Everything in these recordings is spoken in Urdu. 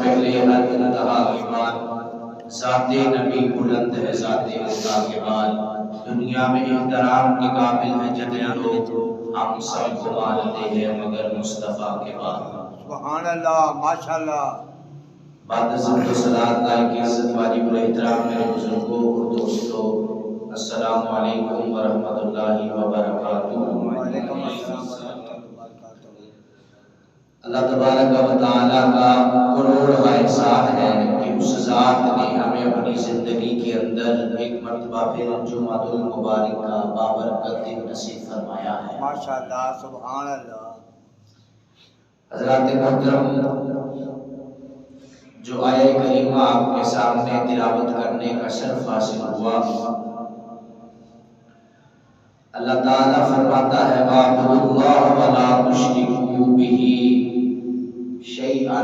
پہلے ہر انتہا کے بعد ذات نبی بلند ہے، ذات خدا کے بعد دنیا میں احترام کے قابل ہے جتنے لوگ، ہم سب کو مانتے ہیں مگر مصطفیٰ کے بعد۔ سبحان اللہ، ماشاءاللہ۔ بعد عزت و صلاۃ کا ایک عزت واجب الاحترام میرے بزرگوں اور دوستوں، السلام علیکم ورحمۃ اللہ وبرکاتہ۔ وعلیکم السلام ورحمۃ اللہ وبرکاتہ۔ اللہ تبارک و تعالیٰ کا کروڑ احسان ہے کہ اس ذات نے ہمیں اپنی زندگی کے اندر ایک مرتبہ پھر جمعۃ المبارک کا بابرکت دن نصیب فرمایا ہے۔ ماشاءاللہ، سبحان اللہ۔ حضرات محترم، جو آیہ کریمہ آپ کے سامنے تلاوت کرنے کا شرف حاصل ہوا، اللہ تعالیٰ فرماتا ہے وَاعْبُدُوا اللَّهَ وَلَا تُشْرِكُوا بِهِ شَيْئًا،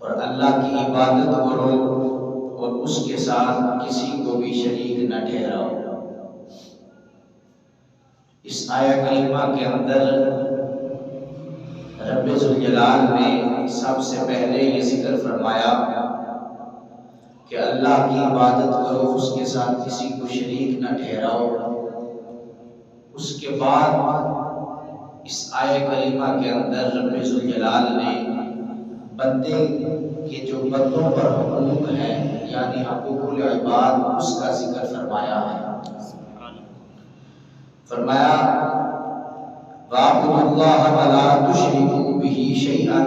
اور اللہ کی عبادت کرو اور اس کے ساتھ کسی کو بھی شریک نہ ٹھہراؤ۔ اس آیہ کریمہ کے اندر رب ذوالجلال نے سب سے پہلے یہ ذکر فرمایا کہ اللہ کی عبادت کرو، اس کے ساتھ کسی کو شریک نہ ٹھہراؤ۔ اس کے بعد اس آیہ کریمہ کے اندر رب ذوالجلال نے بندے کے جو بندوں پر حقوق ہیں یعنی حقوق العباد، اس کا ذکر فرمایا ہے۔ فرمایا وَاعْبُدُوا اللَّهَ وَلَا تُشْرِكُوا بِهِ شَيْئًا،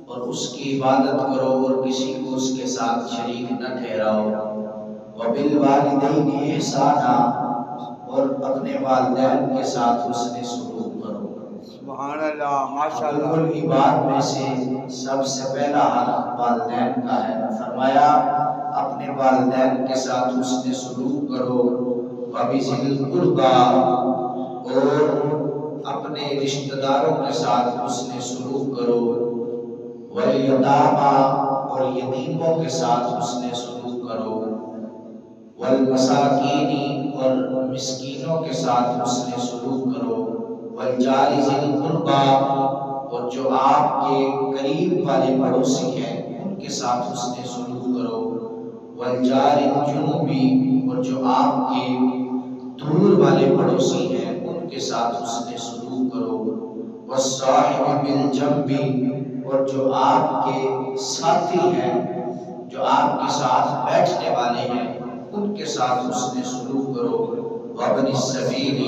اور اس کی عبادت کرو اور کسی کو اس کے ساتھ شریک نہ ٹھہراؤ۔ وَبِالْوَالِدَيْنِ إِحْسَانًا، اور اپنے والدین کے ساتھ حسن سلوک کرو۔ سبحان اللہ، ماشاءاللہ۔ العباد میں سے سب سے پہلا حق والدین کا ہے۔ فرمایا اپنے والدین کے ساتھ حسن سلوک کرو۔ وَبِذِي الْقُرْبَىٰ، اور اپنے رشتہ داروں کے ساتھ حسن سلوک کرو۔ وَالْيَتَامَىٰ، اور یتیموں کے ساتھ حسن سلوک کرو۔ وَالْمَسَاكِينِ، اور مسکینوں کے ساتھ حسن سلوک کرو۔ وَالْجَارِ ذِي الْقُرْبَىٰ، اور جو آپ کے قریب والے پڑوسی ہیں ان کے ساتھ حسن سلوک کرو۔ وَالْجَارِ الْجُنُبِ، اور جو آپ کے دور والے پڑوسی ہیں ان کے ساتھ حسن سلوک کرو۔ وَالصَّاحِبِ بِالْجَنبِ، اور جو آپ کے ساتھی ہیں، جو آپ کے ساتھ بیٹھنے والے ہیں ان کے ساتھ حسن سلوک کرو۔ وَابْنِ السَّبِيلِ،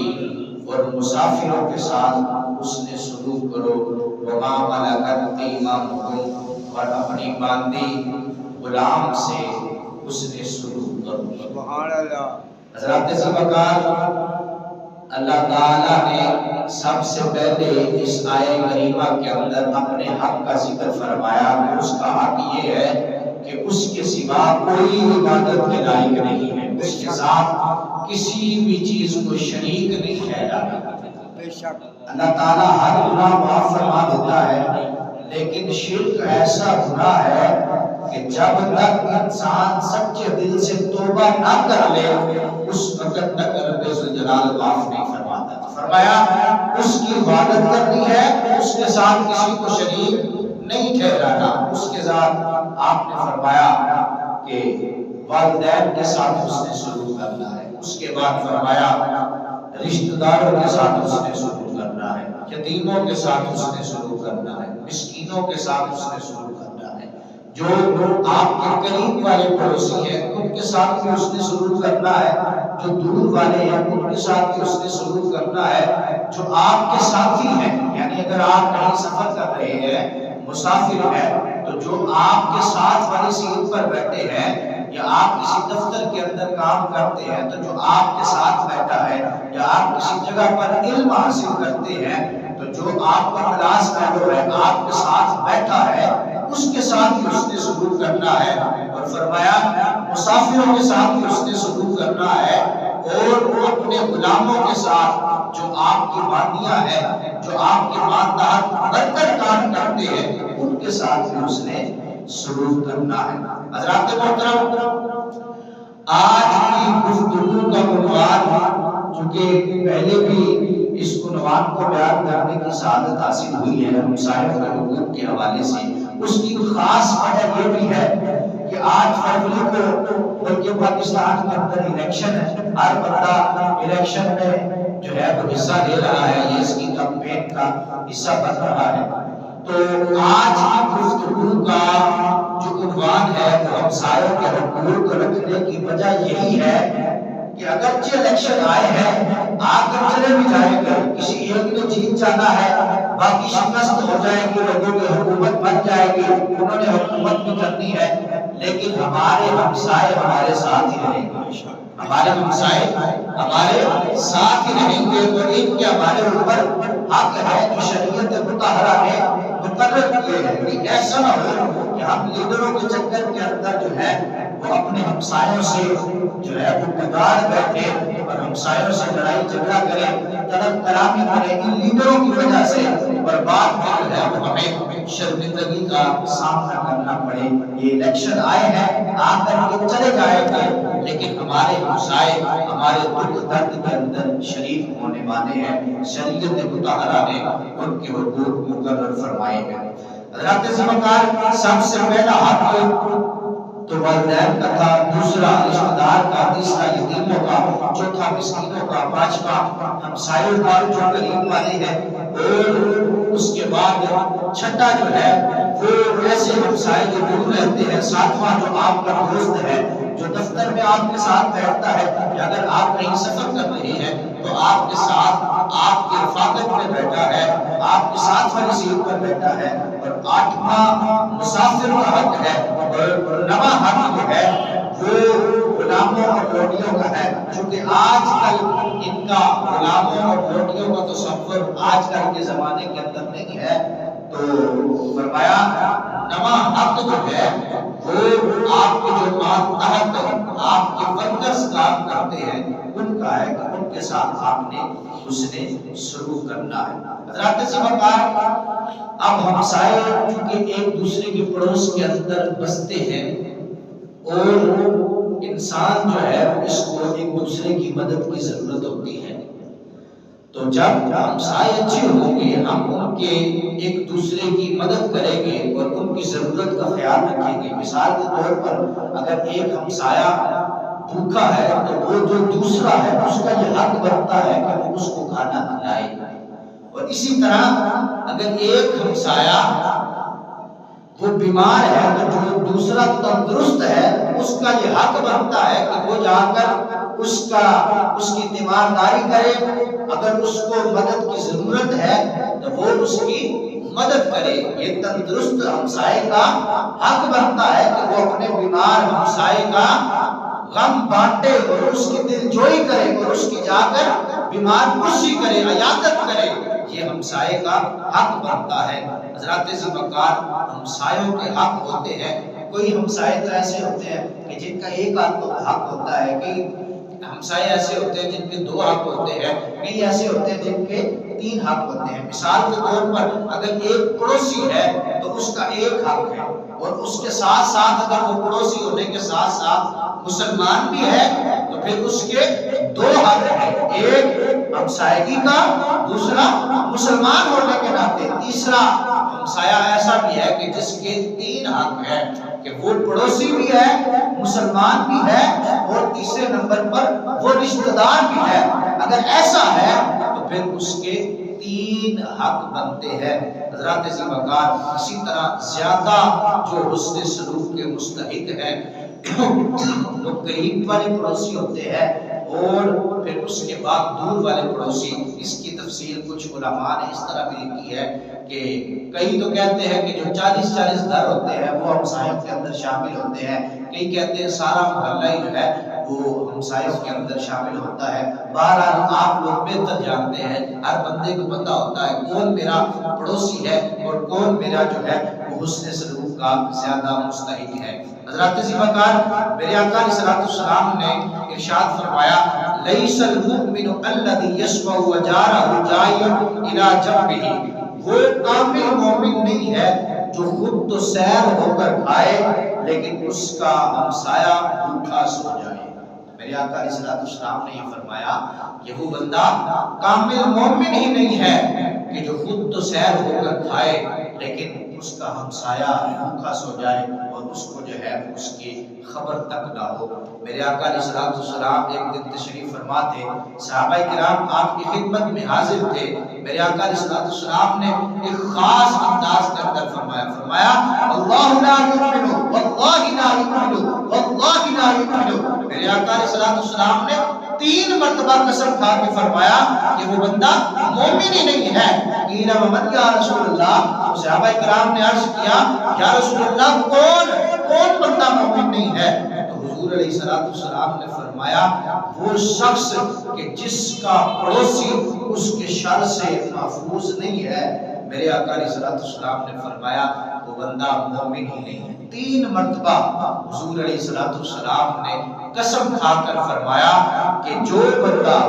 اور مسافروں کے ساتھ حسن سلوک کرو۔ وَمَا مَلَكَتْ أَيْمَانُكُمْ، اور اپنی باندی غلام سے حسن سلوک کرو۔ سبحان اللہ۔ حضرات سبقان، اللہ تعالیٰ نے سب سے پہلے اس آیہ کریمہ کے اندر اپنے حق کا ذکر فرمایا کہ اس کا حق یہ ہے کہ اس کے سوا کوئی عبادت کے لائق نہیں ہے، اس کے ساتھ کسی بھی چیز کو شریک نہیں ٹھہرانا۔ بے شک اللہ تعالیٰ ہر گناہ معاف فرما دیتا ہے، لیکن شرک ایسا گناہ ہے کہ جب تک انسان سچے دل سے توبہ نہ کر لے اس وقت تک رب ذوالجلال معاف نہیں فرماتا۔ فرمایا اس کی عبادت کرنی ہے، اس کے ساتھ کسی کو شریک نہیں ٹھہرانا۔ اس کے ساتھ آپ نے فرمایا کہ والدین کے ساتھ حسن سلوک کرنا ہے۔ اس کے بعد فرمایا رشتہ داروں کے ساتھ حسن سلوک کرنا ہے، یتیموں کے ساتھ حسن سلوک کرنا ہے، مسکینوں کے ساتھ حسن سلوک کرنا ہے، جو آپ کے قریب والے پڑوسی ہیں ان کے ساتھ بھی حسن سلوک کرنا ہے، جو دور والے ہیں ان کے ساتھ بھی حسن سلوک کرنا ہے، جو آپ کے ساتھی ہیں یعنی اگر آپ کہیں سفر کر رہے ہیں، مسافر ہیں، تو جو آپ کے ساتھ والی سیٹ پر بیٹھے ہیں یا آپ کسی دفتر کے اندر کام کرتے ہیں تو جو آپ کے ساتھ بیٹھا ہے، یا آپ کسی جگہ پر علم حاصل کرتے ہیں تو جو آپ کا کلاس فیلو ہے، آپ کے ساتھ بیٹھا ہے، اس کے ساتھ بھی حسن سلوک کرنا ہے۔ اور فرمایا مسافروں کے ساتھ بھی حسن سلوک کرنا ہے، اور اپنے غلاموں کے ساتھ جو آپ کی باندیاں ہیں، جو آپ کے ماتحت برتر کام کرتے ہیں ان کے ساتھ بھی حسن سلوک کرنا ہے۔ حضرات محترم، آج کی گفتگو کا عنوان چونکہ پہلے بھی اس عنوان کو بیان کرنے کی سعادت حاصل ہوئی ہے ہمسایوں کے حقوق کے حوالے سے، اس کی خاص وجہ یہ بھی ہے کہ 8 فروری کو بلکہ پاکستان کے اندر الیکشن ہے، ہر بندہ الیکشن میں جو ہے وہ حصہ لے رہا ہے، یہ اس کی کمپین کا حصہ بن رہا ہے۔ تو آج کی گفتگو کا جو عنوان ہے وہ ہمسایوں کے حقوق رکھنے کی وجہ یہی ہے کہ اگرچہ الیکشن آئے ہیں، آ کر چلے بھی جائیں گے، کسی ایک نے جیت جانا ہے، باقی شکست ہو جائے گی، لوگوں کی حکومت بن جائے گی، انہوں نے حکومت بھی کرنی ہے، لیکن ہمارے ہمسائے ہمارے ساتھ ہی رہیں گے، ہمارے ہمسائے ہمارے ساتھ ہی رہیں گے، اور ان کے ہمارے اوپر حق ہے جو شریعت مطہرہ نے مقرر کیے ہیں۔ کہ ایسا نہ ہو کہ ہم لیڈروں کے چکر کے اندر جو ہے وہ اپنے ہمسایوں سے جو ہے وہ بگاڑ بیٹھے اور ہمسایوں سے لڑائی جھگڑا کریں، طلب کرامی کریں، ان لیڈروں کی وجہ سے برباد جو ہے وہ ہمیں شرمندگی کا سامنا کرنا پڑے۔ یہ الیکشن آئے ہیں، آ کر کے چلے جائیں گے، لیکن ہمارے ہمسائے ہمارے دکھ درد کے اندر شریک ہونے والے ہیں۔ شریعت مطہرہ نے ان کے حقوق مقرر فرمائے ہیں۔ حضرات زمکار، سب سے پہلا حق تو والدین کا تھا، دوسرا رشتہ دار کا، تیسرا یتیموں کا، چوتھا مسکینوں کا، پانچواں ہمسایوں کا جو قریب والے ہیں، اور اس کے بعد چھٹا جو ہے وہ ایسے ہمسائے جو دور رہتے ہیں، ساتواں جو آپ کا دوست ہے جو دفتر میں آپ کے ساتھ بیٹھتا ہے، یا اگر آپ کہیں سفر کر رہے ہیں تو آپ کے ساتھ آپ کی رفاقت میں بیٹھا ہے، آپ کے ساتھ والی سیٹ پر بیٹھا ہے۔ اور 8واں مسافر کا حق ہے، اور 9واں حق جو ہے وہ غلاموں اور لوٹیوں کا ہے۔ چونکہ آج کل ان کا غلاموں اور لوٹیوں کا تصور آج کل کے زمانے کے اندر نہیں ہے، تو فرمایا 9واں حق جو ہے وہ آپ کے جو ماتحت آپ کے ورکرز کام کرتے ہیں ان کا ہے کہ ان کے ساتھ آپ نے حسن سلوک کرنا ہے۔ حضرات زمکار، اب ہمسائے چونکہ ایک دوسرے کے پڑوس کے اندر بستے ہیں اور انسان جو ہے اس کو ایک دوسرے کی مدد کی ضرورت ہوتی ہے، تو جب ہمسائے اچھے ہوں گے ہم ان کے ایک دوسرے کی مدد کریں گے اور ان کی ضرورت کا خیال رکھیں گے۔ مثال کے طور پر اگر ایک ہمسایہ بھوکا ہے تو وہ جو دوسرا ہے اس کا یہ حق بنتا ہے کہ وہ اس کو کھانا کھلائے، اور اسی طرح اگر ایک ہمسایہ وہ بیمار ہے تو جو دوسرا تندرست ہے اس کا یہ حق بنتا ہے کہ وہ جا کر اس کی تیمارداری کرے، اگر اس کو مدد کی ضرورت ہے تو وہ اس کی مدد کرے۔ یہ تندرست ہمسائے کا حق بنتا ہے کہ وہ اپنے بیمار ہمسائے کا غم بانٹے اور اس کی دل جوئی کرے اور اس کی جا کر بیمار پرسی کرے، عیادت کرے، یہ ہمسائے کا حق بنتا ہے۔ حضرات زمکار، ہمسایوں کے حق ہوتے ہیں، کوئی ہمسائے تو ایسے ہوتے ہیں کہ جن کا ایک حق ہوتا ہے، کئی ہمسائے ایسے ہوتے ہیں جن کے 2 حق ہوتے ہیں، کئی ایسے ہوتے ہیں جن کے 3 حق ہوتے ہیں۔ مثال کے طور پر اگر ایک پڑوسی ہے تو اس کا ایک حق ہے، اور اس کے ساتھ ساتھ اگر وہ پڑوسی ہونے کے ساتھ ساتھ مسلمان بھی ہے تو پھر اس کے 2 حق ہیں، ایک ہمسائیگی کا، دوسرا مسلمان ہونے کے ناطے، تیسرا ہمسایہ ایسا بھی ہے کہ جس کے 3 حق ہیں کہ وہ پڑوسی بھی ہے، مسلمان بھی ہے، اور تیسرے نمبر پر وہ رشتہ دار بھی ہے۔ اگر ایسا ہے تو پھر اس کے 3 حق بنتے ہیں۔ حضرات زمکار، اسی طرح زیادہ جو حسن سلوک کے مستحق ہیں وہ قریب والے پڑوسی ہوتے ہیں، اور پھر اس کے بعد دور والے پڑوسی۔ اس کی تفصیل کچھ علماء نے اس طرح بھی لکھی ہے کہ کئی تو کہتے ہیں کہ جو 40 گھر ہوتے ہیں وہ ہمسایوں کے اندر شامل ہوتے ہیں، کئی کہتے ہیں سارا محلہ ہی جو ہے وہ ہمسایوں کے اندر شامل ہوتا ہے۔ بہرحال آپ لوگ بہتر جانتے ہیں، ہر بندے کو پتہ ہوتا ہے کون میرا پڑوسی ہے اور کون میرا جو ہے وہ حسن سلوک کا زیادہ مستحق ہے۔ حضرات زمکار، میرے آقا علیہ السلام نے ارشاد فرمایا، لیس المؤمن الذی یشبع وجارہ جائع الی جنبہ، وہ کامل مومن نہیں ہے جو خود تو سیر ہو کر کھائے لیکن اس کا ہمسایہ بھوکا سو جائے۔ میرے آقا علیہ السلام نے یہ فرمایا کہ وہ بندہ کامل مومن ہی نہیں ہے کہ جو خود تو سیر ہو کر کھائے لیکن اس کا ہمسایہ بھوکا سو جائے اور اس کو جو ہے اس کی خبر تک نہ ہو۔ میرے آقا علیہ السلام ایک دن تشریف فرما تھے، صحابہ کرام آپ کی خدمت میں حاضر تھے۔ میرے آقا علیہ السلام نے ایک خاص انداز کے اندر فرمایا اللہ لا یؤمن واللہ لا یؤمن واللہ لا یؤمن۔ میرے آقا علیہ السلام نے 3 مرتبہ قسم کھا کے فرمایا کہ وہ بندہ مومن ہی نہیں ہے۔ قیل ومن یا رسول اللہ، صحابہ کرام نے عرض کیا یا رسول اللہ کون بندہ مومن نہیں ہے؟ تو حضور علیہ السلام نے فرمایا وہ شخص کہ جس کا پڑوسی اس کے شر سے محفوظ نہیں ہے۔ میرے آقا علیہ السلام نے فرمایا وہ بندہ مومن ہی نہیں ہے۔ 3 مرتبہ حضور علیہ السلام نے قسم کھا کر فرمایا کہ جو بندہ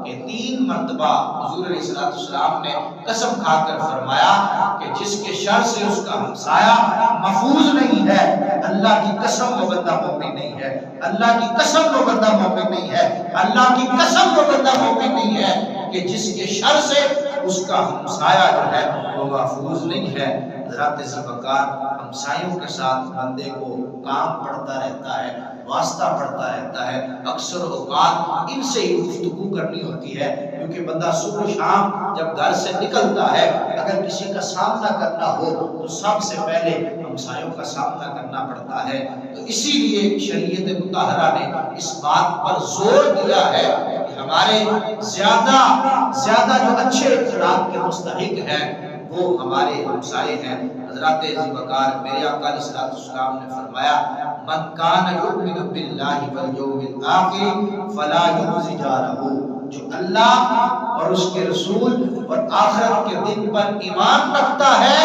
کہ 3 مرتبہ حضور علیہ السلام نے قسم کھا کر فرمایا کہ جس کے شر سے اس کا ہمسایہ محفوظ نہیں ہے، اللہ کی قسم وہ بندہ مومن نہیں ہے، اللہ کی قسم وہ بندہ مومن نہیں ہے، اللہ کی قسم وہ بندہ مومن نہیں ہے کہ جس کے شر سے اس کا ہمسایہ جو ہے وہ محفوظ نہیں ہے۔ حضرات ذوالفقار ہمسایوں کے ساتھ بندے کو کام پڑتا رہتا ہے، واسطہ پڑتا رہتا ہے، اکثر اوقات ان سے ہی گفتگو کرنی ہوتی ہے، کیونکہ بندہ صبح و شام جب گھر سے نکلتا ہے اگر کسی کا سامنا کرنا ہو تو سب سے پہلے ہمسایوں کا سامنا کرنا پڑتا ہے۔ تو اسی لیے شریعت مطہرہ نے اس بات پر زور دیا ہے کہ ہمارے زیادہ جو اچھے اخلاق کے مستحق ہیں وہ ہمارے ہمسائے ہیں۔ حضرات ذوالفقار میرے آقا علیہ السلام نے فرمایا من کان یؤمن باللہ والیوم الآخر فلا یؤذی جارہ، جو اللہ اور اس کے رسول اور آخرت کے دن پر ایمان رکھتا ہے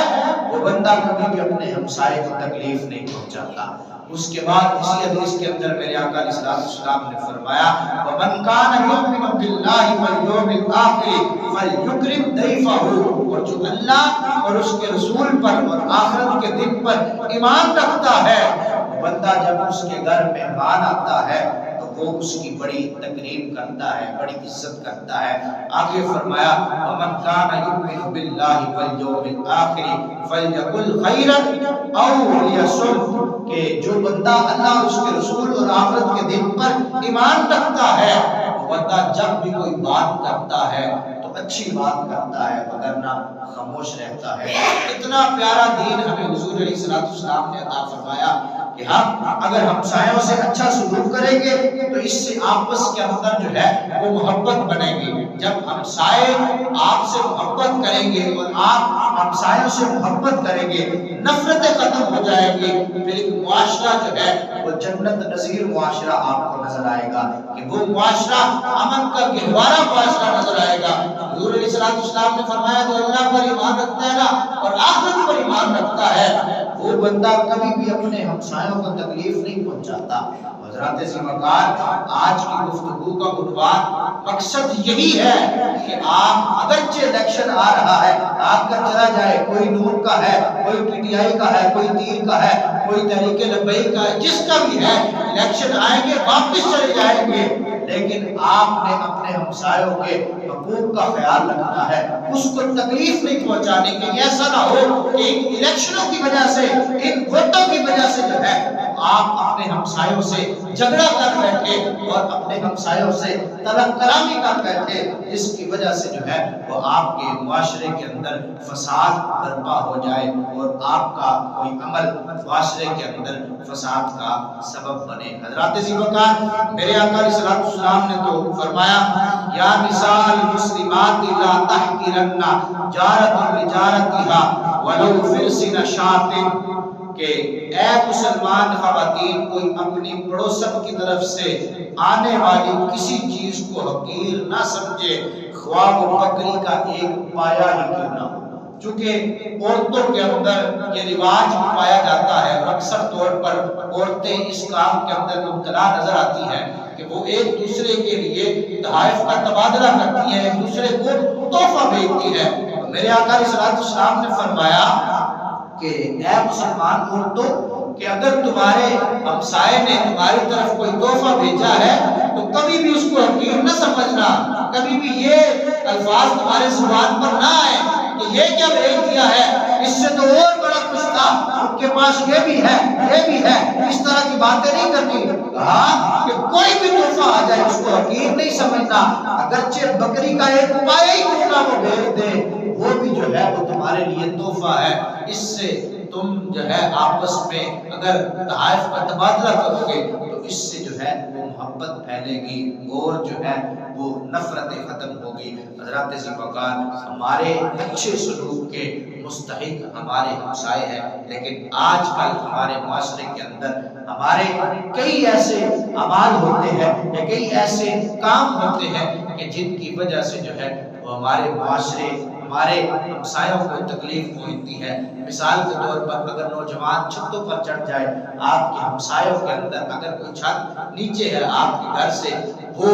وہ بندہ کبھی بھی اپنے ہمسائے کو تکلیف نہیں پہنچاتا۔ اس کے بعد اسی حدیث کے اندر میرے آقا علیہ السلام نے فرمایا وَمَنْ كَانَ يُؤْمِنُ بِاللَّهِ وَالْيَوْمِ الْآخِرِ فَلْيُكْرِمْ ضَيْفَهُ، اور جو اللہ اور اس کے رسول پر اور آخرت کے دن پر ایمان رکھتا ہے وہ بندہ جب اس کے گھر مہمان آتا ہے تو وہ اس کی بڑی تکریم کرتا ہے، بڑی عزت کرتا ہے۔ آگے فرمایا وَمَنْ كَانَ يُؤْمِنُ بِاللَّهِ وَالْيَوْمِ الْآخِرِ فَلْيَقُلْ خَيْرًا أَوْ لِيَصُمْتْ، کہ جو بندہ اللہ اور اس کے رسول اور آخرت کے دن پر ایمان رکھتا ہے وہ بندہ جب بھی کوئی بات کرتا ہے تو اچھی بات کرتا ہے وگرنہ خاموش رہتا ہے۔ اتنا پیارا دین ہمیں حضور علیہ السلام نے عطا فرمایا کہ ہم اگر ہمسایوں سے اچھا سلوک کریں گے تو اس سے آپس کے اندر جو ہے وہ محبت بنے گی۔ جب ہمسائے آپ سے محبت کریں گے اور آپ ہمسایوں سے محبت کریں گے نفرتیں ختم ہو جائیں گی، پھر ایک معاشرہ جو ہے وہ جنت نظیر معاشرہ آپ کو نظر آئے گا کہ وہ معاشرہ امن کا گہوارہ معاشرہ نظر آئے گا۔ حضور علیہ السلام نے فرمایا جو اللہ پر ایمان رکھتا ہے نا اور آخرت پر ایمان رکھتا ہے وہ بندہ کبھی بھی اپنے ہمسایوں کو تکلیف نہیں پہنچاتا۔ حضرات ذوالفقار آج کی گفتگو کا عنوان مقصد یہی ہے کہ آپ اگرچہ الیکشن آ رہا ہے آپ کا چلا جائے، کوئی نور کا ہے، کوئی پی ٹی آئی کا ہے، کوئی تیر کا ہے، کوئی تحریک لبیک کا ہے، جس کا بھی ہے، الیکشن آئیں گے واپس چلے جائیں گے، لیکن آپ نے اپنے ہمسایوں کے حقوق کا خیال رکھنا ہے، اس کو تکلیف نہیں پہنچانے کی۔ ایسا نہ ہو کہ ان الیکشنوں کی وجہ سے، ان ووٹوں کی وجہ سے جو ہے آپ اپنے ہمسایوں سے جھگڑا کر بیٹھے اور اپنے ہمسایوں سے طلب کلامی کر بیٹھے، جس کی وجہ سے جو ہے وہ آپ کے معاشرے کے اندر فساد برپا ہو جائے اور آپ کا کوئی عمل معاشرے کے اندر فساد کا سبب بنے۔ حضرات ذوالفقار میرے آقا علیہ السلام نے تو فرمایا یا نساء المسلمات لا تحقرن جارۃ لجارتها ولو فرسن شاۃ، کہ اے مسلمان خواتین کوئی اپنی پڑوسن کی طرف سے آنے والی کسی چیز کو حقیر نہ سمجھے، خواہ وہ بکری کا ایک پایا ہی کیوں نہ ہو۔ چونکہ عورتوں کے اندر یہ رواج پایا جاتا ہے، اکثر طور پر عورتیں اس کام کے اندر مبتلا نظر آتی ہیں کہ وہ ایک دوسرے کے لیے تحائف کا تبادلہ کرتی ہیں، ایک دوسرے کو تحفہ بھیجتی ہیں۔ میرے آقا علیہ السلام نے فرمایا کہ اے مسلمان عورتوں کہ اگر تمہارے ہمسائے نے تمہاری طرف کوئی تحفہ بھیجا ہے تو کبھی بھی اس کو حقیر نہ سمجھنا، کبھی بھی یہ الفاظ تمہارے زبان پر نہ آئے کہ یہ کیا بھیج دیا ہے، اس سے تو اور بڑا کچھ تھا، ان کے پاس یہ بھی ہے یہ بھی ہے، اس طرح کی باتیں نہیں کرنی۔ کہا کہ کوئی بھی تحفہ آ جائے اس کو حقیر نہیں سمجھنا، اگرچہ بکری کا ایک پایا ہی کیوں نہ وہ بھیج دے، وہ بھی جو ہے وہ تمہارے لیے تحفہ ہے، اس سے تم جو ہے آپس میں اگر تحائف کا تبادلہ کرو گے تو اس سے جو ہے وہ محبت پھیلے گی اور جو ہے وہ نفرتیں ختم ہوگی۔ حضرات ذی وقار ہمارے اچھے سلوک کے مستحق ہمارے ہمسائے ہیں، لیکن آج کل ہمارے معاشرے کے اندر ہمارے کئی ایسے اعمال ہوتے ہیں یا کئی ایسے کام ہوتے ہیں کہ جن کی وجہ سے جو ہے وہ ہمارے معاشرے ہمارے ہمسایوں کو تکلیف پہنچتی ہے۔ مثال کے طور پر اگر نوجوان چھتوں پر چڑھ جائے، آپ کے ہمسایوں کے اندر اگر کوئی چھت نیچے ہے آپ کے گھر سے وہ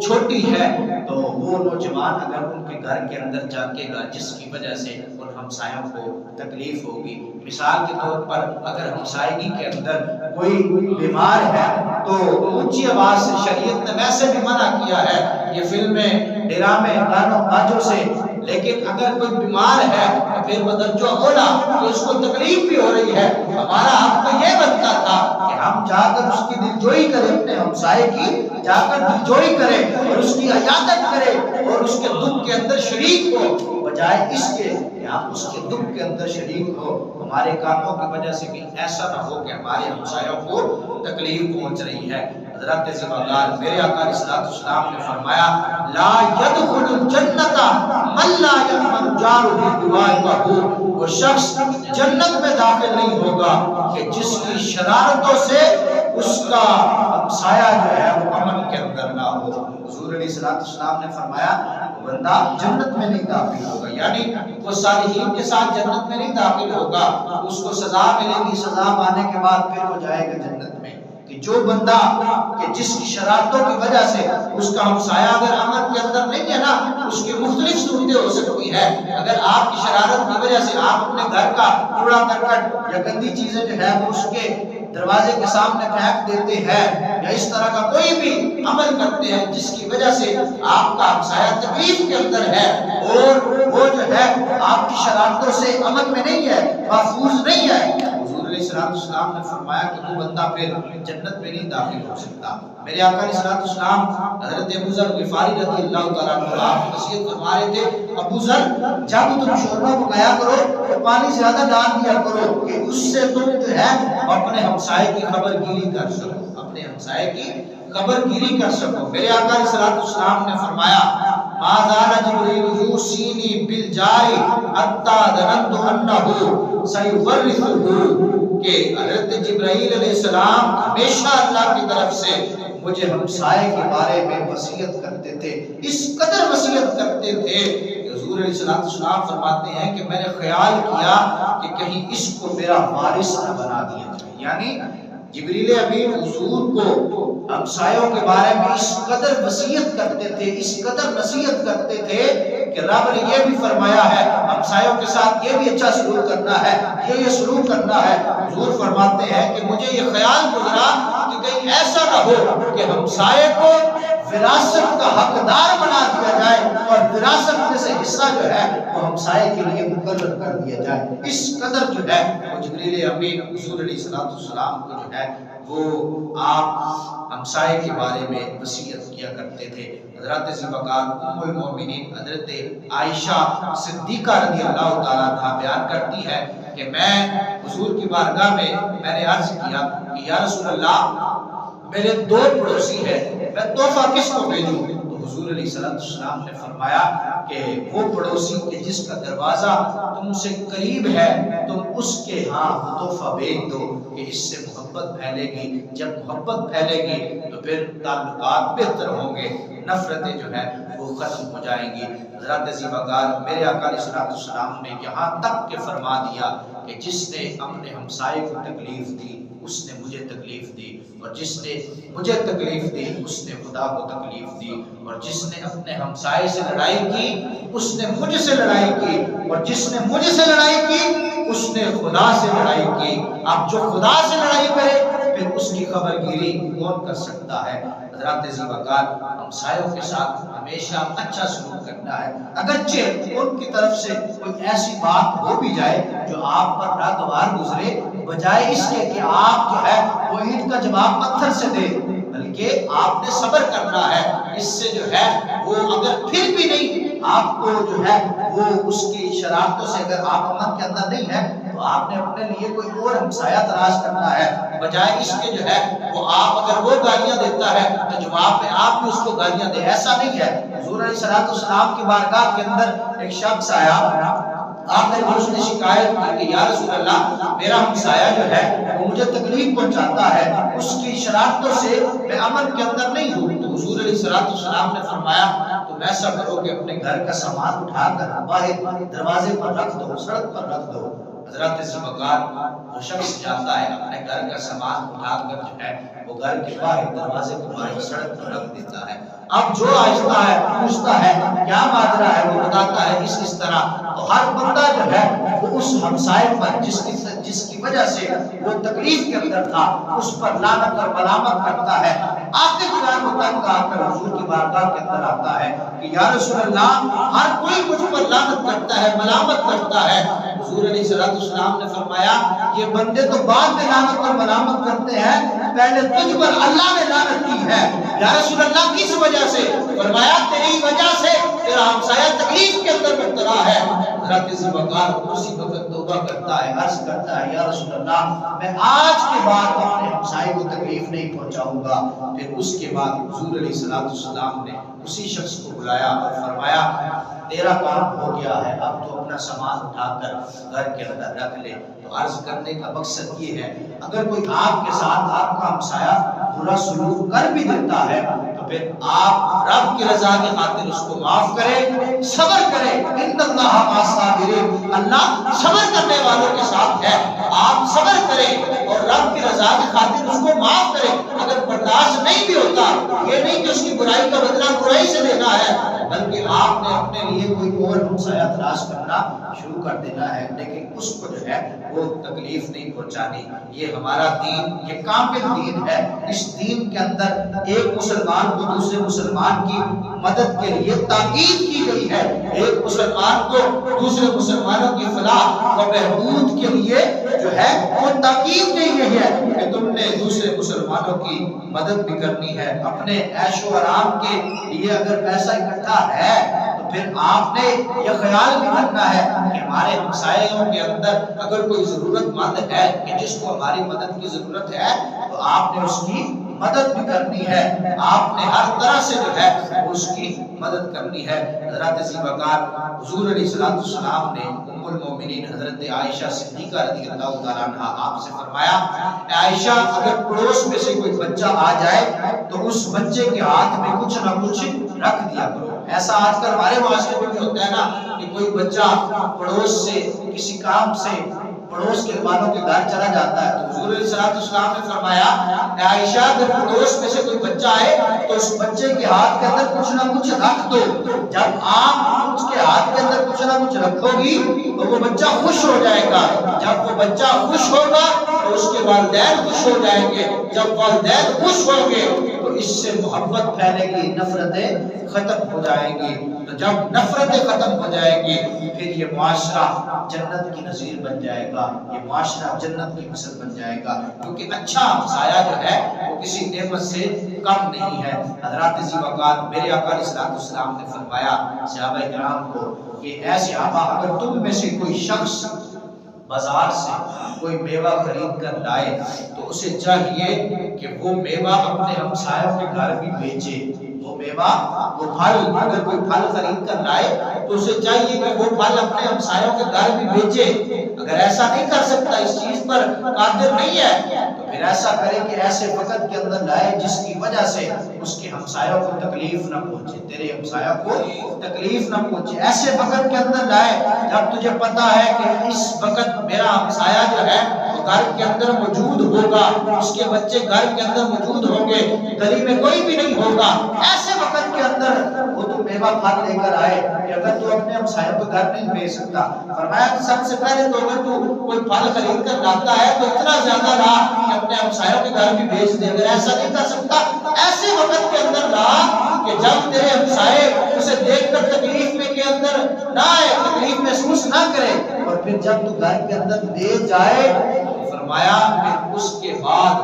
چھوٹی ہے تو وہ نوجوان اگر ان کے گھر کے اندر جھانکے گا جس کی وجہ سے ان ہمسایوں کو تکلیف ہوگی۔ مثال کے طور پر اگر ہمسائیگی کے اندر کوئی بیمار ہے تو اونچی آواز سے، شریعت نے ویسے بھی منع کیا ہے یہ فلمیں ڈرامے گانوں بازوں سے، لیکن اگر کوئی بیمار ہے تو پھر بدرجہ اولا کہ اس کو تکلیف بھی ہو رہی ہے، ہمارا حق تو یہ بنتا تھا کہ ہم جا کر اس کی دلجوئی کریں، اپنے ہمسائے کی جا کر دلجوئی کریں اور اس کی عیادت کریں اور اس کے دکھ کے اندر شریک ہو، بجائے اس کے کہ ہم اس کے دکھ کے اندر شریک ہو۔ ہمارے کاموں کی وجہ سے بھی ایسا نہ ہو کہ ہمارے ہمسایوں کو تکلیف پہنچ رہی ہے۔ حضرت ذی وقار میرے آقا علیہ السلام نے فرمایا لا يدخل الجنت من لا يأمن جارہ بوائقہ، وہ شخص جنت میں داخل نہیں ہوگا کہ جس کی شرارتوں سے اس کا ہمسایہ جو ہے وہ امن کے اندر نہ ہو۔ حضور علیہ السلام نے فرمایا بندہ جنت میں نہیں داخل ہوگا، یعنی وہ صالحین کے ساتھ جنت میں نہیں داخل ہوگا، اس کو سزا ملے گی، سزا پانے کے بعد پھر وہ جائے گا جنت میں۔ کہ جو بندہ کہ جس کی شرارتوں کی وجہ سے اس کا ہمسایہ اگر امن کے اندر نہیں ہے نا، اس کی مختلف صورتیں ہو سکتی ہے، اگر آپ کی شرارت کی وجہ سے آپ اپنے گھر کا کوڑا کرکٹ یا گندی چیزیں جو ہے وہ اس کے دروازے کے سامنے پھینک دیتے ہیں یا اس طرح کا کوئی بھی عمل کرتے ہیں جس کی وجہ سے آپ کا ہمسایہ تکلیف کے اندر ہے اور وہ جو ہے آپ کی شرارتوں سے امن میں نہیں ہے، محفوظ نہیں ہے، حضور علیہ السلام نے فرمایا کہ وہ بندہ پھر جنت میں نہیں داخل ہو سکتا۔ میرے آقا علیہ السلام حضرت ابو ذر غفاری رضی اللہ تعالیٰ عنہ آپ نصیحت فرما رہے تھے، ابو ذر جب تم شوربہ پکایا کرو تو پانی زیادہ ڈال دیا کرو کہ اس سے تم جو ہے اپنے ہمسائے کی خبر گیری کر سکو، اپنے ہمسائے کی خبر گیری کر سکو۔ میرے آقا علیہ السلام نے فرمایا ما زال جبریل یوصینی بالجار حتی ظننت انہ سیورثہ، کہ حضرت جبرائیل علیہ السلام ہمیشہ اللہ کی طرف سے مجھے ہمسائے کے بارے میں وصیت کرتے تھے، اس قدر وصیت کرتے تھے کہ حضور علیہ السلام فرماتے ہیں کہ میں نے خیال کیا کہ کہیں اس کو میرا وارث نہ بنا دیا جائے، یعنی جبریل امین حضور کو ہمسایوں کے بارے میں اس قدر وصیت کرتے تھے، اس قدر نصیحت کرتے تھے کہ رب نے یہ بھی فرمایا ہے ہمسایوں کے ساتھ یہ بھی اچھا سلوک کرنا ہے، یہ سلوک کرنا ہے۔ حضور فرماتے ہیں کہ مجھے یہ خیال گزرا کہ کہیں ایسا نہ ہو کہ ہمسائے کو وراثت کا حقدار بنا دیا جائے اور وراثت میں سے حصہ جو ہے وہ ہمسائے کے لیے مقرر کر دیا جائے، اس قدر جو ہے وہ جبریل امین حضور علیہ السلام کو جو ہے وہ آپ ہمسائے کے بارے میں وصیت کیا کرتے تھے۔ حضرت ذی وقار ام المومنین حضرت عائشہ صدیقہ رضی اللہ تعالیٰ عنہا بیان کرتی ہے کہ میں حضور کی بارگاہ میں نے عرض کیا کہ یا رسول اللہ میرے دو پڑوسی ہیں، میں تحفہ کس کو بھیجوں؟ تو حضور علیہ السلام نے فرمایا کہ وہ پڑوسی کہ جس کا دروازہ تم سے قریب ہے تم اس کے ہاں تحفہ بھیج دو کہ اس سے محبت پھیلے گی، جب محبت پھیلے گی تو پھر تعلقات بہتر ہوں گے، نفرتیں جو ہے وہ ختم ہو جائیں گی۔ حضرت ذی وقار میرے آقا علیہ السلام نے یہاں تک کہ فرما دیا کہ جس نے اپنے ہمسائے کو تکلیف دی اس نے مجھے تکلیف دی، اور جس نے مجھے تکلیف دی اس نے خدا کو تکلیف دی، اور جس نے اپنے ہمسائے سے لڑائی کی اس نے مجھ سے لڑائی کی، اور جس نے مجھ سے لڑائی کی اس نے خدا سے لڑائی کی. اب جو خدا سے لڑائی کرے پھر اس کی خبر گیری کون کر سکتا ہے؟ حضرات عزیز وقار، ہمسایوں کے ساتھ ہمیشہ اچھا سلوک کرنا ہے. اگرچہ ان کی طرف سے کوئی ایسی بات ہو بھی جائے جو آپ پر ناگوار گزرے، بجائے اس کے کہ آپ جو ہے وہ اینٹ کا جواب پتھر سے دے، بلکہ آپ نے صبر کرنا ہے. اس سے جو ہے وہ اگر پھر بھی نہیں آپ کو جو ہے وہ اس کی شرارتوں سے اگر آپ امن کے اندر نہیں ہے تو آپ نے اپنے لیے کوئی اور ہمسایہ تلاش کرنا ہے، بجائے اس کے جو ہے وہ آپ اگر وہ گالیاں دیتا ہے تو جواب میں آپ بھی اس کو گالیاں دیں. ایسا نہیں ہے. حضور علیہ السلام کی بارگاہ کے اندر ایک شخص آیا، آخر میں اس نے شکایت کی کہ یا رسول اللہ، میرا ہمسایہ جو ہے وہ مجھے تکلیف پہنچاتا ہے، اس کی شرارتوں سے میں امن کے اندر نہیں ہوں. تو حضور علیہ السلام نے فرمایا تم ایسا کرو کہ اپنے گھر کا سامان اٹھا کر باہر دروازے پر رکھ دو، سڑک پر رکھ دو. حضرات عزیز وقار، وہ شخص جاتا ہے اپنے گھر کا سامان اٹھا کر جو ہے وہ گھر کے باہر دروازے کے باہر سڑک پر رکھ دیتا ہے. اب جو آہستہ ہے پوچھتا ہے کیا ماجرا ہے، وہ بتاتا ہے اس طرح. تو ہر بندہ جو ہے وہ اس ہمسائے پر جس کی وجہ سے وہ تکلیف کے اندر تھا اس پر لعنت اور ملامت کرتا ہے. آخر وہ تنگ آ کر حضور کی بارگاہ کے اندر آتا ہے کہ یا رسول اللہ، ہر کوئی مجھ پر لعنت کرتا ہے، ملامت کرتا ہے. حضور علیہ السلام نے فرمایا یہ بندے تو بعد میں لعنت اور ملامت کرتے ہیں، پہلے تجھ پر اللہ نے لعنت کی ہے. یا رسول اللہ کس وجہ سے؟ فرمایا تیری وجہ سے تیرا ہمسایہ تکلیف کے اندر مبتلا ہے. حضرت عزیز وقار اسی وقت توبہ کرتا ہے، عرض کرتا ہے یا رسول اللہ میں آج کے بعد اپنے ہمسائے کو تکلیف نہیں پہنچاؤں گا. پھر اس کے بعد حضور علیہ السلام نے اسی شخص کو بلایا اور فرمایا تیرا کام ہو گیا ہے، اب تو اپنا سامان اٹھا کر گھر کے اندر رکھ لے. تو عرض کرنے کا مقصد یہ ہے اگر کوئی آپ کے ساتھ آپ کا ہمسایہ برا سلوک کر بھی دیتا ہے تو پھر آپ رب کی رضا کی خاطر اس کو معاف کریں، صبر کریں. ان اللہ مع الصابرین، اللہ صبر کرنے والوں کے ساتھ ہے. آپ صبر کریں اور رب کی رضا کی خاطر اس کو معاف کریں. اگر برداشت نہیں بھی ہوتا، یہ نہیں کہ اس کی برائی کا بدلہ برائی سے لینا ہے، بلکہ آپ نے اپنے لیے کوئی اور ہمسایہ تلاش کرنا شروع کر دینا ہے، لیکن اس کو جو ہے وہ تکلیف نہیں پہنچانی. یہ ہمارا دین یہ کامل دین ہے. اس دین کے اندر ایک مسلمان کو دوسرے مسلمان کی مدد کے لیے تاکید کی گئی ہے. ایک مسلمان کو دوسرے مسلمانوں کی فلاح و بہبود کے لیے جو ہے وہ تاکید کی گئی ہے کہ تم نے دوسرے مسلمانوں کی مدد بھی کرنی ہے. اپنے عیش و آرام کے لیے اگر پیسہ اکٹھا ہے تو پھر آپ نے یہ خیال بھی کرنا ہے کہ ہمارے ہمسایوں کے اندر اگر کوئی ضرورت مند ہے کہ جس کو ہماری مدد کی ضرورت ہے تو آپ نے اس کی مدد بھی کرنی ہے. آپ نے ہر طرح سے جو ہے اس کی مدد کرنی ہے. حضرت عزیز وقار حضور علیہ السلام نے ام المومنین حضرت عائشہ صدیقہ رضی اللہ تعالیٰ عنہ آپ سے فرمایا عائشہ اگر پڑوس میں سے کوئی بچہ آ جائے تو اس بچے کے ہاتھ میں کچھ نہ کچھ رکھ دیا کرو. ایسا آج کل ہمارے معاشرے میں بھی ہوتا ہے نا کہ کوئی بچہ پڑوس سے کسی کام سے پڑوس کے والوں کے گھر چلا جاتا ہے تو حضور علیہ السلام نے فرمایا عائشہ اگر پڑوس میں سے کوئی بچہ آئے تو اس بچے کے ہاتھ کے اندر کچھ نہ کچھ رکھ دو. جب آپ اس کے ہاتھ کے اندر کچھ نہ کچھ رکھو گی تو وہ بچہ خوش ہو جائے گا. جب وہ بچہ خوش ہوگا تو اس کے والدین خوش ہو جائیں گے. جب والدین خوش ہوں گے تو اس سے محبت پھیلے گی، نفرتیں ختم ہو جائیں گی. تو جب نفرتیں ختم ہو جائیں گی پھر یہ معاشرہ جنت کی نظیر بن جائے گا، یہ معاشرہ جنت کی مثل بن جائے گا. کیونکہ اچھا ہمسایہ جو ہے وہ کسی نعمت سے کم نہیں ہے. حضرات عزیز وقار میرے آقا علیہ السلام نے فرمایا صحابہ کرام کو کہ اے صحابہ اگر تم میں سے کوئی شخص بازار سے کوئی میوہ خرید کر لائے تو اسے چاہیے کہ وہ میوہ اپنے ہمسایوں کے گھر بھی بیچے. وہ میوہ وہ پھل اگر کوئی پھل خرید کر لائے تو اسے چاہیے کہ وہ پھل اپنے ہمسایوں کے گھر بھی بیچے. اگر ایسا نہیں کر سکتا، اس چیز پر قادر نہیں ہے، تو پھر ایسا کرے کہ ایسے وقت کے اندر لائے جس کی وجہ سے اس کے ہمسایوں کو تکلیف نہ پہنچے، تیرے ہمسایوں کو تکلیف نہ پہنچے. ایسے وقت کے اندر لائے جب تجھے پتا ہے کہ اس وقت میرا ہمسایہ جو ہے وہ گھر کے اندر موجود ہوگا، اس کے بچے گھر کے اندر موجود ہوں گے، گلی میں کوئی بھی نہیں ہوگا. ایسے وقت کے اندر وہ تو میرے میوہ پھل لے کر آئے کہ اگر تو اپنے ہمسایوں کو گھر نہیں بھیج سکتا، فرمایا کہ سب سے پہلے تو اگر تو کوئی پھل خرید کر لاتا ہے تو اتنا زیادہ لا کہ اپنے ہمسایوں کے گھر بھی بھیج دے۔ اگر ایسا نہیں کر سکتا، ایسے وقت کے اندر لا کہ جب تیرے ہمسائے اسے دیکھ کر تکلیف میں کے اندر نہ آئے، تکلیف محسوس نہ کرے، اور پھر جب تو گھر کے اندر دے جائے، فرمایا کہ اس کے بعد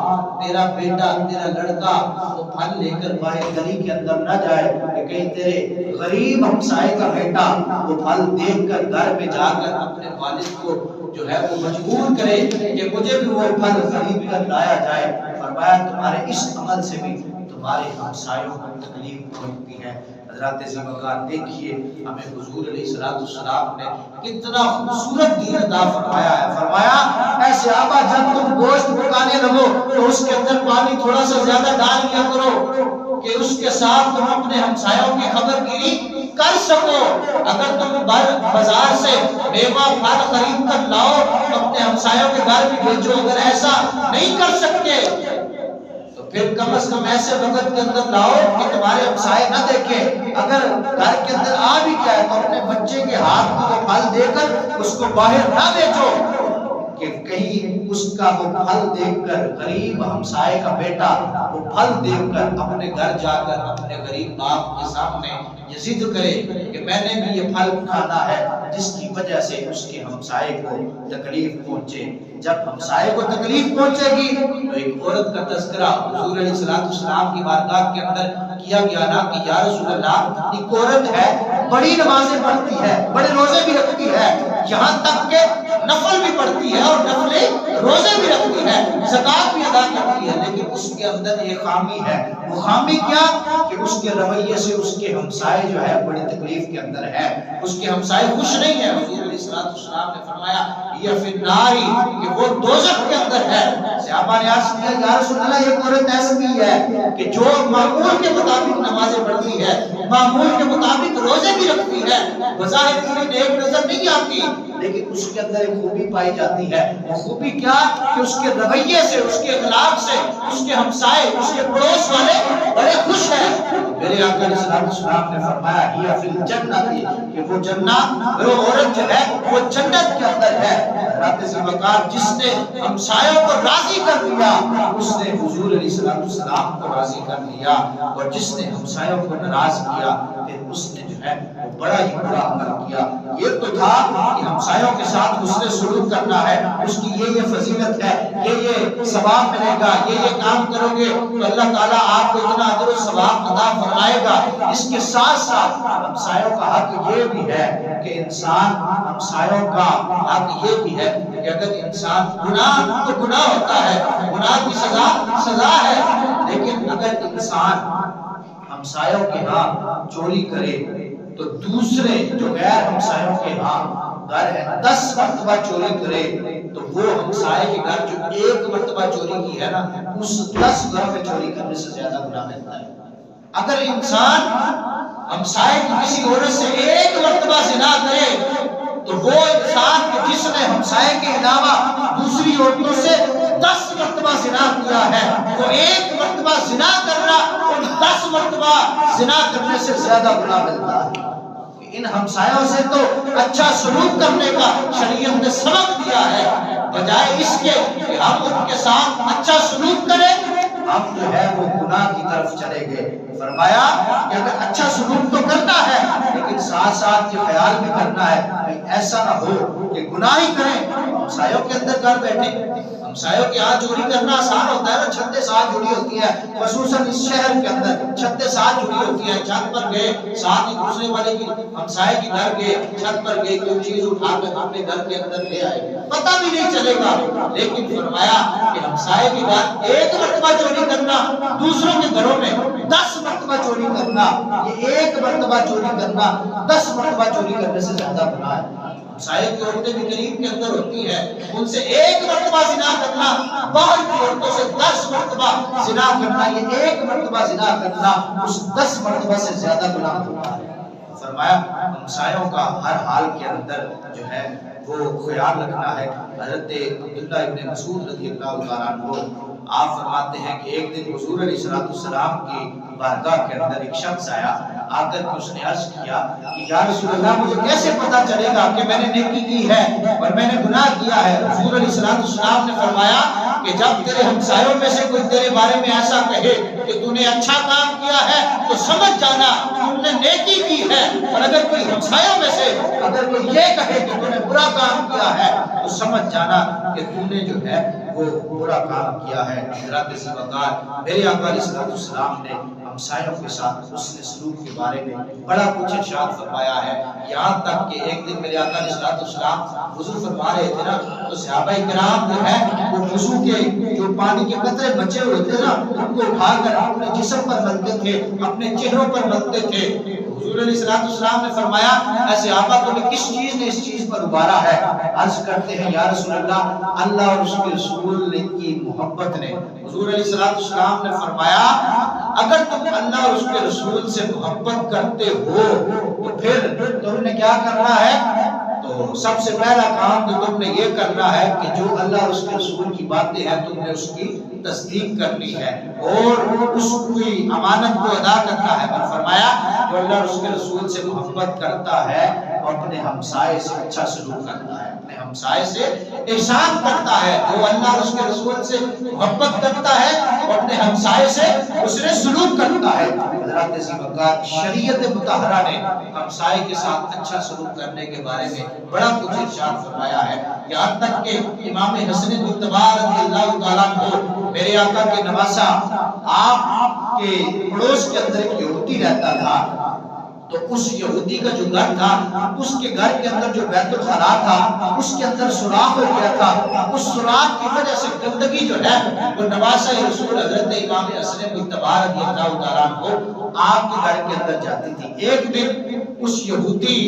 تیرا بیٹا، تیرا لڑکا وہ پھل لے کر باہر گلی کے اندر نہ جائے کہ کہیں تیرے غریب ہمسائے کا بیٹا وہ پھل دیکھ کر گھر میں جا کر اپنے والد کو جو ہے وہ مجبور کرے کہ مجھے بھی وہ پھل خرید کر لایا جائے۔ فرمایا تمہارے اس عمل سے بھی تمہارے ہمسایوں کو تکلیف پہنچتی ہے۔ حضرات ذوالفقار دیکھیے ہمیں حضور علیہ السلام نے کتنا خوبصورت دین عطا فرمایا ہے۔ فرمایا اے صحابہ جب تم گوشت پکانے لگو تو اس کے اندر پانی تھوڑا سا زیادہ ڈال لیا کرو کہ اس کے ساتھ تم اپنے ہمسایوں کی خبر گیری کر سکو۔ اگر تم بازار سے میوہ پھل خرید کر لاؤ تو اپنے ہمسایوں کے گھر بھی بھیجو۔ اگر ایسا نہیں کر سکتے پھر کم از کم ایسے وقت کے اندر لاؤ کہ تمہارے ہمسائے نہ دیکھیں۔ اگر گھر کے اندر آ بھی جائے تو اپنے بچے کے ہاتھ میں وہ پھل دے کر اس کو باہر نہ بیچو کہ کہیں اس کا وہ پھل دیکھ کر غریب ہمسائے کا بیٹا وہ پھل دیکھ کر اپنے گھر جا کر اپنے غریب باپ کے سامنے یہ ضد کرے کہ میں نے بھی یہ پھل کھانا ہے، جس کی وجہ سے اس کے ہمسائے کو تکلیف پہنچے۔ جب ہمسائے کو تکلیف پہنچے گی تو ایک عورت کا تذکرہ حضور علیہ السلام کی بارگاہ کے اندر کیا گیا نا کہ یا رسول اللہ ایک عورت ہے، بڑی نمازیں پڑھتی ہے، بڑے روزے بھی رکھتی ہے، یہاں تک کہ نفل بھی پڑھتی ہے اور نفلے روزے بھی رکھتی ہے، زکوٰۃ بھی ادا کرتی ہے، لیکن اس کے اندر ایک خامی ہے۔ وہ خامی کیا کہ اس کے رویے سے اس کے ہمسائے جو ہے بڑی تکلیف کے اندر ہے، اس کے ہمسائے خوش نہیں ہیں۔ حضور علیہ السلام نے فرمایا یہ فی النار کہ وہ دوزخ کے اندر ہے۔ صحابہ نے عرض کیا یا رسول اللہ ایک عورت ایسی بھی ہے کہ جو معمول کے مطابق نمازیں پڑھتی ہے، معمول کے مطابق روزے بھی رکھتی ہے، بظاہر اس میں نیک نظر نہیں آتی، لیکن اس کے اندر ایک خوبی پائی جاتی ہے۔ وہ خوبی کیا کہ اس کے رویے سے، اس کے اخلاق سے اس کے ہمسائے، اس کے پڑوس والے بڑے خوش ہیں۔ میرے آقا علیہ السلام نے فرمایا ہی فی الجنت کہ وہ جنت، وہ عورت جو ہے وہ جنت کے اندر ہے۔ حضرات ذوالفقار جس نے ہمسایوں کو راضی کر لیا اس نے حضور علیہ السلام کو راضی کر لیا، اور جس نے ہمسایوں کو ناراض کیا پھر اس نے جو ہے وہ بڑا ہی بڑا عمل کیا۔ یہ تو تھا کہ ہمسایوں کے ساتھ حسن سلوک کرنا ہے، اس کی یہ فضیلت ہے، یہ ثواب ملے گا، یہ کام کرو گے تو اللہ تعالیٰ آپ کو اتنا اجر و ثواب عطا فرمائے گا۔ اس کے ساتھ ساتھ ہمسایوں کا حق یہ بھی ہے کہ انسان، ہمسایوں کا حق یہ بھی ہے کہ اگر انسان گناہ تو گناہ ہوتا ہے، گناہ کی سزا ہے، لیکن اگر انسان ہمسایوں کے ہاں چوری کرے تو دوسرے جو غیر ہمسایوں کے ہاں گھر ہے 10 مرتبہ چوری کرے تو وہ ہمسائے کے گھر جو 1 مرتبہ چوری کی ہے نا اس 10 گھر میں چوری کرنے سے زیادہ گناہ ملتا ہے۔ اگر انسان ہمسائے کی کسی عورت سے 1 مرتبہ زنا کرے تو وہ انسان جس نے ہمسائے کے علاوہ دوسری عورتوں سے 10 مرتبہ زنا کیا ہے، وہ 1 مرتبہ زنا کرنا اور 10 مرتبہ زنا کرنے سے زیادہ گناہ ملتا ہے۔ ان ہمسایوں سے تو اچھا سلوک کرنے کا شریعت نے سبق دیا ہے، بجائے اس کے کہ ہم ان کے ساتھ اچھا سلوک کریں ہم جو ہے وہ گناہ کی طرف چلے گئے۔ فرمایا کہ اگر اچھا سلوک تو کرنا ہے لیکن ساتھ ساتھ یہ خیال بھی کرنا ہے ایسا نہ ہو کہ گناہ ہی کریں، ہمسایوں کے اندر گھر بیٹھے، ہمسایوں کے ہاتھ چوری کرنا آسان ہوتا ہے نا، چھتیں ساتھ جڑی ہوتی ہے، خصوصاً اس شہر کے اندر چھتیں ساتھ جڑی ہوتی ہیں، چھت پر گئے ساتھ ہی دوسرے والے کی ہمسائے کے گھر گئے، چھت پر گئے کوئی چیز اٹھا کر اپنے گھر کے اندر لے آئے، پتہ بھی نہیں چلے گا۔ لیکن فرمایا کہ ہمسائے کے گھر 1 مرتبہ چوری کرنا، دوسروں کے گھروں میں 10 مرتبہ چوری کرنا، یہ 1 مرتبہ چوری کرنا 10 مرتبہ چوری کرنے سے زیادہ گناہ ہے۔ ہمسائے کی عورتیں بھی قریب کے اندر ہوتی ہیں، ان سے 1 مرتبہ زنا کرنا، باہر کی عورتوں سے 10 مرتبہ زنا کرنا، یہ 1 مرتبہ زنا کرنا اس 10 مرتبہ سے زیادہ گناہ ہوتا ہے۔ فرمایا ہمسایوں کا ہر حال کے اندر جو ہے وہ خیال رکھنا ہے۔ حضرت عبداللہ ابن مسعود رضی اللہ عنہ آپ فرماتے ہیں کہ ایک دن حضور علیہ السلام کی بارگاہ کے اندر ایک شخص آیا، آ کر کے اس نے عرض کیا کہ یا رسول اللہ مجھے کیسے پتا چلے گا کہ میں نے نیکی کی ہے اور میں نے گناہ کیا ہے؟ حضور علیہ السلام نے فرمایا کہ جب تیرے ہمسایوں میں سے کوئی تیرے بارے میں ایسا کہے کہ تو نے اچھا کام کیا ہے تو سمجھ جانا تم نے نیکی کی ہے، اور اگر کوئی ہمسایوں میں سے اگر کوئی یہ کہے کہ تو نے برا کام کیا ہے تو سمجھ جانا کہ تو نے جو ہے وہ برا کام کیا ہے۔ حضرات ذی وقار میرے آقا علیہ السلام نے ہمسایوں کے ساتھ حسن سلوک کے بارے میں بڑا کچھ ارشاد فرمایا ہے، یہاں تک کہ ایک دن میرے آقا علیہ السلام وضو فرما رہے تھے نا، تو صحابہ کرام جو ہے وہ وضو کے جو پانی کے قطرے بچے ہوئے تھے نا ان کو اٹھا کر اپنے جسم پر ملتے تھے، اپنے چہروں پر ملتے تھے۔ حضور علیہ السلام نے فرمایا اے صحابہ تمہیں کس چیز نے اس چیز پر ابھارا ہے؟ عرض کرتے ہیں یا رسول اللہ اللہ اور اس کے رسول کی محبت نے۔ حضور علیہ السلام نے فرمایا اگر تم اللہ اور اس کے رسول سے محبت کرتے ہو تو پھر تم نے کیا کرنا ہے؟ تو سب سے پہلا کام تو تم نے یہ کرنا ہے کہ جو اللہ اور اس کے رسول کی باتیں ہیں تم نے اس کی تصدیق کرنی ہے اور اس کی امانت کو ادا کرنا ہے۔ اور فرمایا جو اللہ اور اس کے رسول سے محبت کرتا ہے وہ اپنے ہمسائے سے اچھا سلوک کرتا ہے، اپنے ہمسائے سے احسان کرتا ہے۔ جو اللہ اور اس کے رسول سے محبت کرتا ہے وہ اپنے ہمسائے سے حسن سلوک کرتا ہے۔ حضرات ذی وقار شریعت مطہرہ نے ہمسائے کے ساتھ اچھا سلوک کرنے کے بارے میں بڑا کچھ ارشاد فرمایا ہے، یہاں تک کہ امام حسن مجتبی رضی اللہ تعالیٰ عنہ میرے آقا کے نواسہ آپ کے پڑوس کے اندر ایک یہودی رہتا تھا، تو اس یہودی کا جو گھر تھا اس کے گھر کے اندر جو بیت الخلا تھا اس کے اندر سوراخ ہو گیا تھا، اس سوراخ کی وجہ سے گندگی جو ہے وہ نواسہ رسول حضرت امام حسن مجتبی رضی اللہ تعالیٰ عنہ آپ کے گھر کے اندر جاتی تھی۔ ایک دن اس یہودی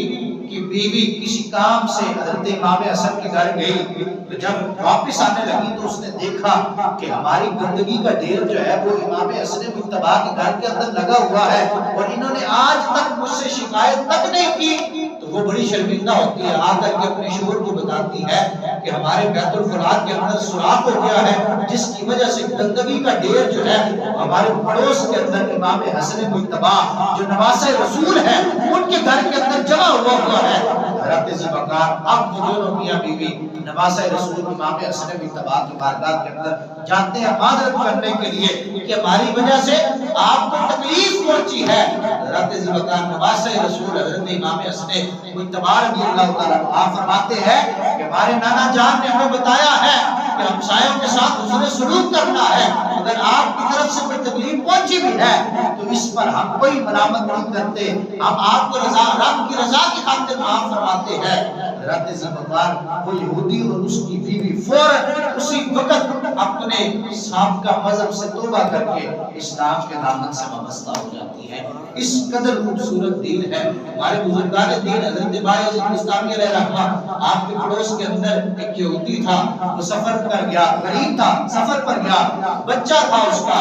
کی بیوی کسی کام سے حضرت امام حسن کے گھر گئی، جب واپس آنے لگی تو اس نے دیکھا کہ ہماری گندگی کا ڈھیر جو ہے وہ امام حسن مجتبی کے گھر کے اندر لگا ہوا ہے اور انہوں نے آج تک مجھ سے شکایت تک نہیں کی۔ تو وہ بڑی شرمندہ ہوتی ہے، آ کر کے اپنے شوہر کو بتاتی ہے کہ ہمارے بیت الخلا کے اندر سوراخ ہو گیا ہے جس کی وجہ سے گندگی کا ڈھیر جو ہے ہمارے پڑوس کے اندر امام حسن مجتبی جو نواسہ رسول ہیں ان کے گھر کے اندر جمع ہوا ہے۔ حضرت ذی وقار اب وہ دونوں میاں بیوی نواسہ رسول امام حسن مجتبی کی بارگاہ کے اندر جاتے ہیں معذرت کرنے کے لیے کہ ہماری وجہ سے آپ کو تکلیف پہنچی ہے۔ حضرت ذی وقار نواسہ رسول حضرت امام حسن مجتبی رضی اللہ تعالیٰ عنہ فرماتے ہیں کہ ہمارے نانا جان نے ہمیں بتایا ہے کہ ہمسایوں کے ساتھ حسن سلوک کرنا ہے، اگر آپ کی طرف سے کوئی تکلیف پہنچی بھی ہے تو اس پر ہم کوئی ملامت نہیں کرتے، ہم آپ کو رب کی رضا کی خاطر معاف فرماتے ہیں۔ حضرت ذی وقار وہ یہودی اور اس کی بیوی فوراً اسی وقت اپنے سابقہ مذہب سے توبہ کر کے اسلام کے دامن سے وابستہ ہو جاتی ہے۔ اس قدر خوبصورت دین ہے ہمارے بزرگان دین۔ حضرت بایزید بستامی علیہ رحمہ آپ کے پڑوس کے اندر ایک یہودی تھا، وہ سفر پر گیا، غریب تھا، سفر پر گیا، بچہ تھا اس کا،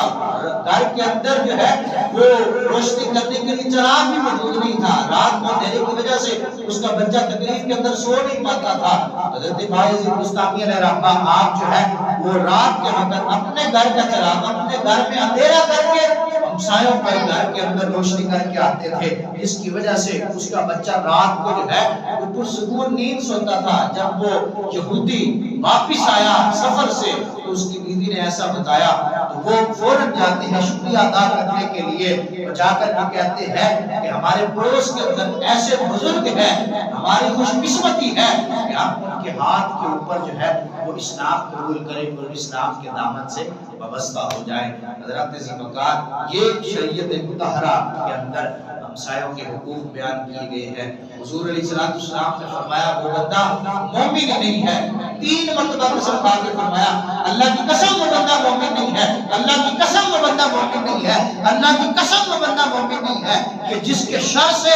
گھر کے اندر جو ہے وہ روشنی کرنے کے لیے چراغ بھی موجود نہیں تھا، رات کو اندھیرے کی وجہ سے اس کا بچہ تکلیف کے اندر سو نہیں پاتا تھا۔ حضرت بایزید بستامی علیہ رحمہ آپ جو ہے وہ رات کے وقت اپنے گھر کا چراغ اپنے گھر میں اندھیرا کر کے ہمسایوں پر گھر کے اندر روشنی کر کے آتے تھے، جس کی وجہ سے اس کا بچہ رات کو جو ہے وہ پرسکون نیند سوتا تھا۔ جب وہ یہودی واپس آیا سفر سے تو اس کی بیوی نے ایسا بتایا تو وہ فوراً جاتے ہیں شکریہ ادا کرنے کے لیے، اور جا کر کے کہتے ہیں کہ ہمارے پڑوس کے اندر ایسے بزرگ ہیں، ہماری خوش قسمتی ہے کہ ہم ان کے ہاتھ کے اوپر جو ہے وہ اسلام قبول کریں اور اسلام کے دامن سے وابستہ ہو جائیں۔ حضرات ذی وقار یہ شریعت مطہرہ کے اندر ہمسایوں کے حقوق بیان کیے گئے ہیں۔ حضور علیہ السلام نے فرمایا وہ بندہ مومن ہی نہیں ہے، 3 مرتبہ قسم کھا کے فرمایا اللہ کی قسم وہ بندہ مومن نہیں ہے، اللہ کی قسم وہ بندہ مومن نہیں ہے، اللہ کی قسم وہ بندہ مومن نہیں ہے کہ جس کے شر سے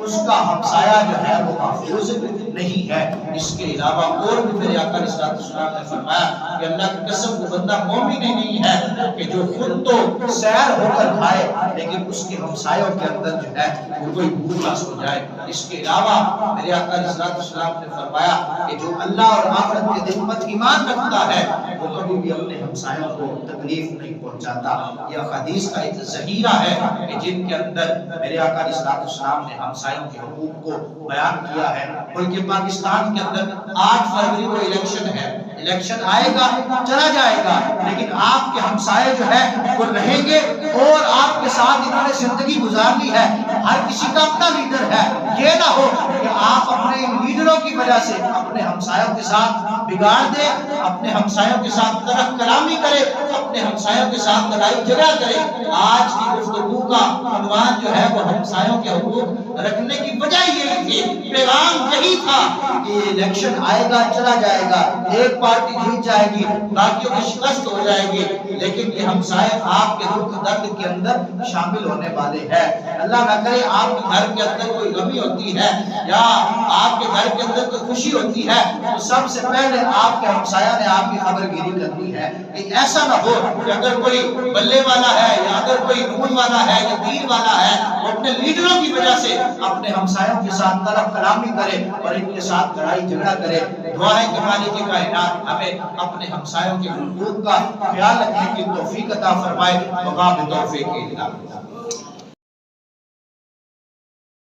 اس کا ہمسایہ جو ہے وہ محفوظ نہیں ہے۔ اس کے علاوہ اور بھی میرے آقا علیہ السلام نے فرمایا کہ اللہ کی قسم وہ بندہ مومن ہی نہیں ہے کہ جو خود تو سیر ہو کر کھائے لیکن اس کے ہمسایوں کے اندر جو ہے وہ کوئی بھوکا سو جائے۔ اس کے علاوہ میرے آقا علیہ السلام نے فرمایا کہ جو اللہ اور آخرت کے دن پر ایمان رکھتا ہے وہ کبھی بھی اپنے ہمسایوں کو تکلیف نہیں پہنچاتا۔ یہ حدیث کا ایک ذخیرہ ہے کہ جن کے اندر میرے آقا علیہ الصلوۃ والسلام نے ہمسایوں کے حقوق کو بیان کیا ہے۔ ملک پاکستان کے اندر 8 فروری کو الیکشن ہے، الیکشن آئے گا چلا جائے گا، لیکن آپ کے ہمسائے جو ہے وہ رہیں گے اور آپ کے ساتھ انہوں نے زندگی گزارنی ہے۔ ہر کسی کا اپنا لیڈر ہے، یہ نہ ہو کہ آپ اپنے لیڈروں کی وجہ سے اپنے ہمسایوں کے ساتھ بگاڑ دیں، اپنے ہمسایوں کے ساتھ طرف کلامی کرے، اپنے ہمسایوں کے ساتھ لڑائی جھگڑا کرے۔ آج کی گفتگو کا عنوان جو ہے وہ ہمسایوں کے حقوق رکھنے کی وجہ یہی تھی، پیغام یہی تھا کہ الیکشن آئے گا چلا جائے گا، ایک پارٹی جیت جائے گی باقیوں کی شکست ہو جائے گی، لیکن یہ ہمسائے آپ کے دکھ درد کے اندر شامل ہونے والے ہیں۔ اللہ نہ کرے آپ کے گھر کے اندر کوئی غمی ہوتی ہے یا آپ کے گھر کے اندر کوئی خوشی ہوتی ہے تو سب سے پہلے آپ کے ہمسایہ نے آپ کی خبر گیری کرنی ہے۔ ایسا نہ ہو کہ اگر کوئی بلے والا ہے یا اگر کوئی نون والا ہے یا دین والا ہے وہ اپنے لیڈروں کی وجہ سے اپنے ہمسایوں کے ساتھ طرف کلامی کرے اور ان کے ساتھ لڑائی جھگڑا کرے۔ دعا ہے کہ مالک کائنات ہمیں اپنے ہمسایوں کے حقوق کا خیال رکھنے کی توفیق عطا فرمائے۔ وما بتوفیق الا باللہ۔